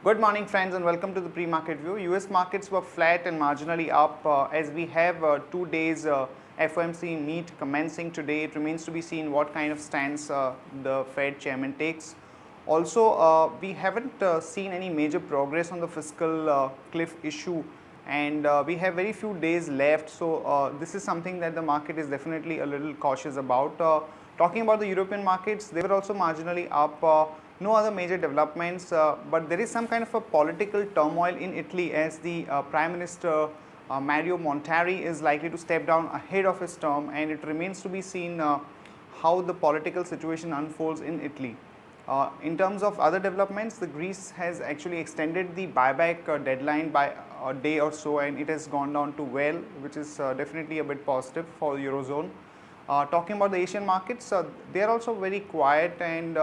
Good morning friends and welcome to the pre-market view. US markets were flat and marginally up as we have 2 days FOMC meet commencing today. It remains to be seen what kind of stance the Fed chairman takes. Also, we haven't seen any major progress on the fiscal cliff issue, and we have very few days left. So this is something that the market is definitely a little cautious about. Talking about the European markets, they were also marginally up. No other major developments, but there is some kind of a political turmoil in Italy as the Prime Minister Mario Monti is likely to step down ahead of his term, and it remains to be seen how the political situation unfolds in Italy. In terms of other developments, the Greece has actually extended the buyback deadline by a day or so, and it has gone down to 12, which is definitely a bit positive for the Eurozone. Talking about the Asian markets, they are also very quiet, and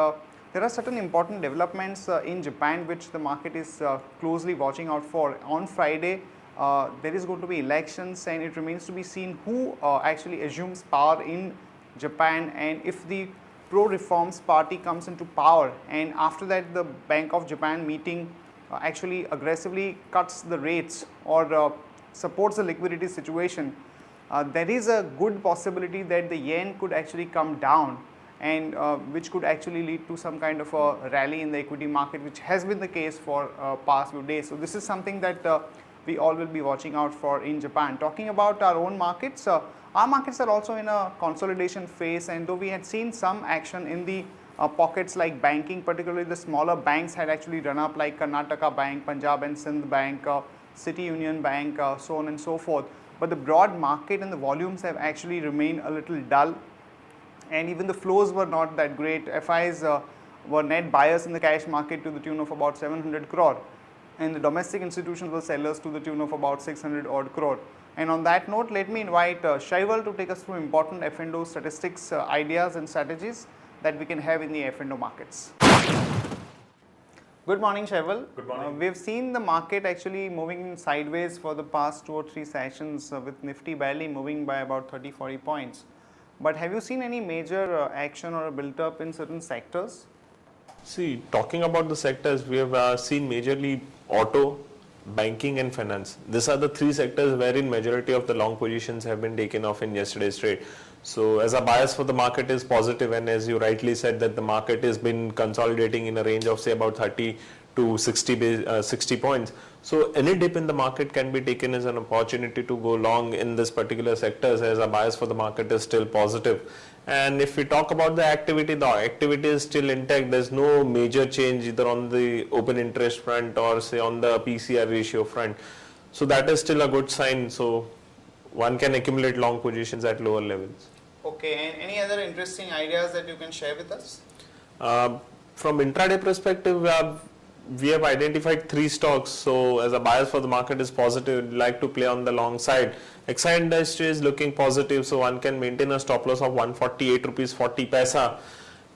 there are certain important developments in Japan which the market is closely watching out for. On Friday, there is going to be elections, and it remains to be seen who actually assumes power in Japan, and if the pro-reforms party comes into power, and after that the Bank of Japan meeting actually aggressively cuts the rates or supports the liquidity situation, there is a good possibility that the yen could actually come down, and which could actually lead to some kind of a rally in the equity market, which has been the case for past few days. So this is something that we all will be watching out for in Japan. Talking about our own markets, our markets are also in a consolidation phase, and though we had seen some action in the pockets like banking, particularly the smaller banks had actually run up, like Karnataka Bank, Punjab and Sindh Bank, City Union Bank, so on and so forth. But the broad market and the volumes have actually remained a little dull, and even the flows were not that great. FIs were net buyers in the cash market to the tune of about 700 crore, and the domestic institutions were sellers to the tune of about 600 odd crore. And on that note, let me invite Shaival to take us through important F&O statistics, ideas and strategies that we can have in the F&O markets. Good morning, Shaival. Good morning. We've seen the market actually moving sideways for the past 2 or 3 sessions with Nifty barely moving by about 30-40 points. But have you seen any major action or built up in certain sectors? See, talking about the sectors, we have seen majorly auto, banking and finance. These are the 3 sectors wherein majority of the long positions have been taken off in yesterday's trade. So as a bias for the market is positive, and as you rightly said that the market has been consolidating in a range of say about 30 to 60 points. So any dip in the market can be taken as an opportunity to go long in this particular sectors, as a bias for the market is still positive. And if we talk about the activity is still intact. There's no major change either on the open interest front or say on the PCR ratio front. So that is still a good sign. So one can accumulate long positions at lower levels. Okay, and any other interesting ideas that you can share with us? From intraday perspective, we have identified 3 stocks. So as a bias for the market is positive, we'd like to play on the long side. Exide Industry is looking positive, so one can maintain a stop loss of 148 rupees 40 paisa.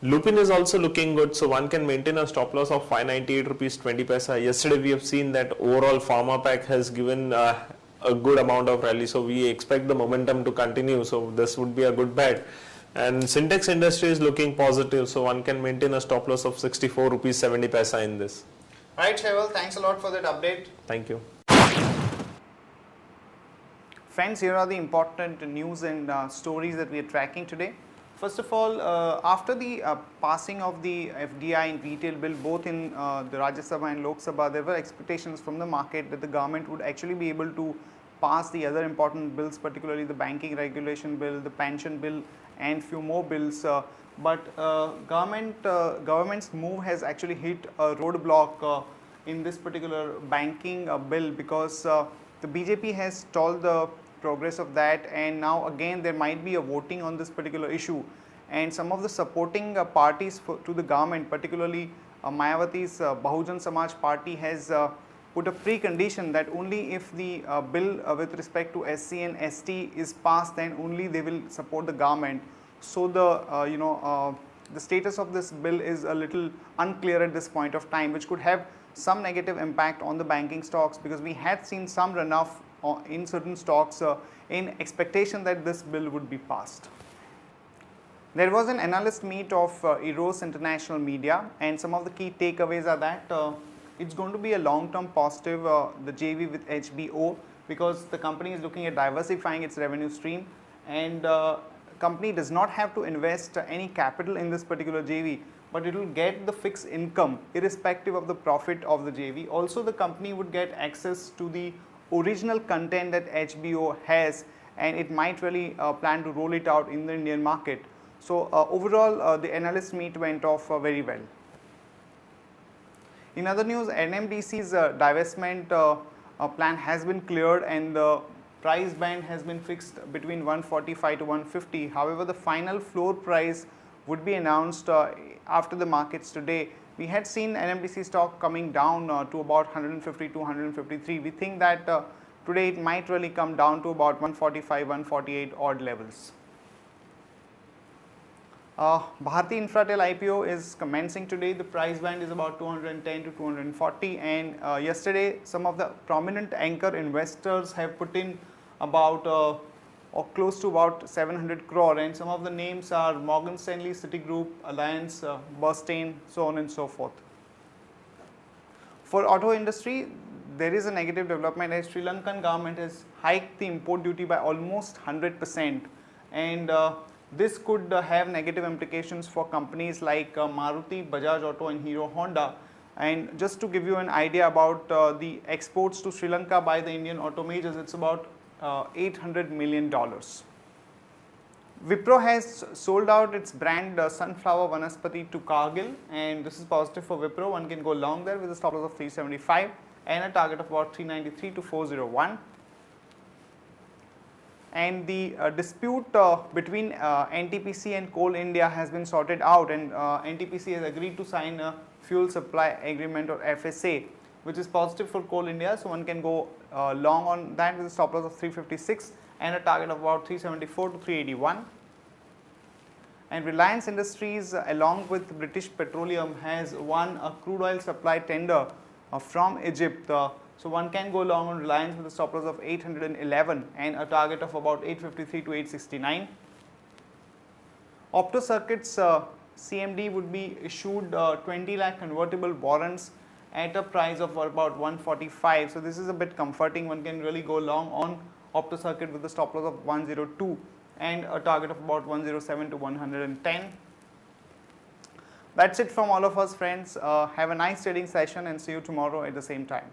Lupin is also looking good, so one can maintain a stop loss of 598 rupees 20 paisa. Yesterday we have seen that overall pharma pack has given a good amount of rally, so we expect the momentum to continue, so this would be a good bet. And Syntex Industry is looking positive, so one can maintain a stop loss of 64 rupees 70 paisa in this. Right, Shaival, thanks a lot for that update. Thank you. Friends, here are the important news and stories that we are tracking today. First of all, after the passing of the FDI and retail bill both in the Rajya Sabha and Lok Sabha, there were expectations from the market that the government would actually be able to pass the other important bills, particularly the banking regulation bill, the pension bill and few more bills. But government's move has actually hit a roadblock in this particular banking bill, because the BJP has stalled the progress of that, and now again there might be a voting on this particular issue, and some of the supporting parties to the government, particularly Mayawati's Bahujan Samaj party, has put a precondition that only if the bill with respect to SC and ST is passed, then only they will support the government. So the status of this bill is a little unclear at this point of time, which could have some negative impact on the banking stocks, because we had seen some runoff in certain stocks in expectation that this bill would be passed. There was an analyst meet of Eros International Media, and some of the key takeaways are that it's going to be a long-term positive, the JV with HBO, because the company is looking at diversifying its revenue stream, and company does not have to invest any capital in this particular JV, but it will get the fixed income irrespective of the profit of the JV. Also, the company would get access to the original content that HBO has, and it might really plan to roll it out in the Indian market. So overall, the analyst meet went off very well. In other news, NMDC's divestment plan has been cleared, and the price band has been fixed between 145 to 150. However, the final floor price would be announced after the markets today. We had seen NMDC stock coming down to about 150 to 153. We think that today it might really come down to about 145, 148 odd levels. Bharti Infratel IPO is commencing today. The price band is about 210 to 240, and yesterday some of the prominent anchor investors have put in about or close to about 700 crore, and some of the names are Morgan Stanley, Citigroup, Alliance, Bernstein, so on and so forth. For auto industry, there is a negative development as Sri Lankan government has hiked the import duty by almost 100%, and this could have negative implications for companies like Maruti, Bajaj Auto and Hero Honda. And just to give you an idea about the exports to Sri Lanka by the Indian auto majors, it's about $800 million. Wipro has sold out its brand Sunflower Vanaspati to Cargill, and this is positive for Wipro. One can go long there with a stop loss of 375 and a target of about 393 to 401. And the dispute between NTPC and Coal India has been sorted out, and NTPC has agreed to sign a fuel supply agreement or FSA, which is positive for Coal India. So one can go long on that with a stop loss of 356 and a target of about 374 to 381. And Reliance Industries along with British Petroleum has won a crude oil supply tender from Egypt. So one can go long on Reliance with a stop loss of 811 and a target of about 853 to 869. Opto Circuits CMD would be issued 20 lakh convertible warrants at a price of about 145. So this is a bit comforting. One can really go long on Opto Circuit with a stop loss of 102 and a target of about 107 to 110. That's it from all of us, friends. Have a nice trading session and see you tomorrow at the same time.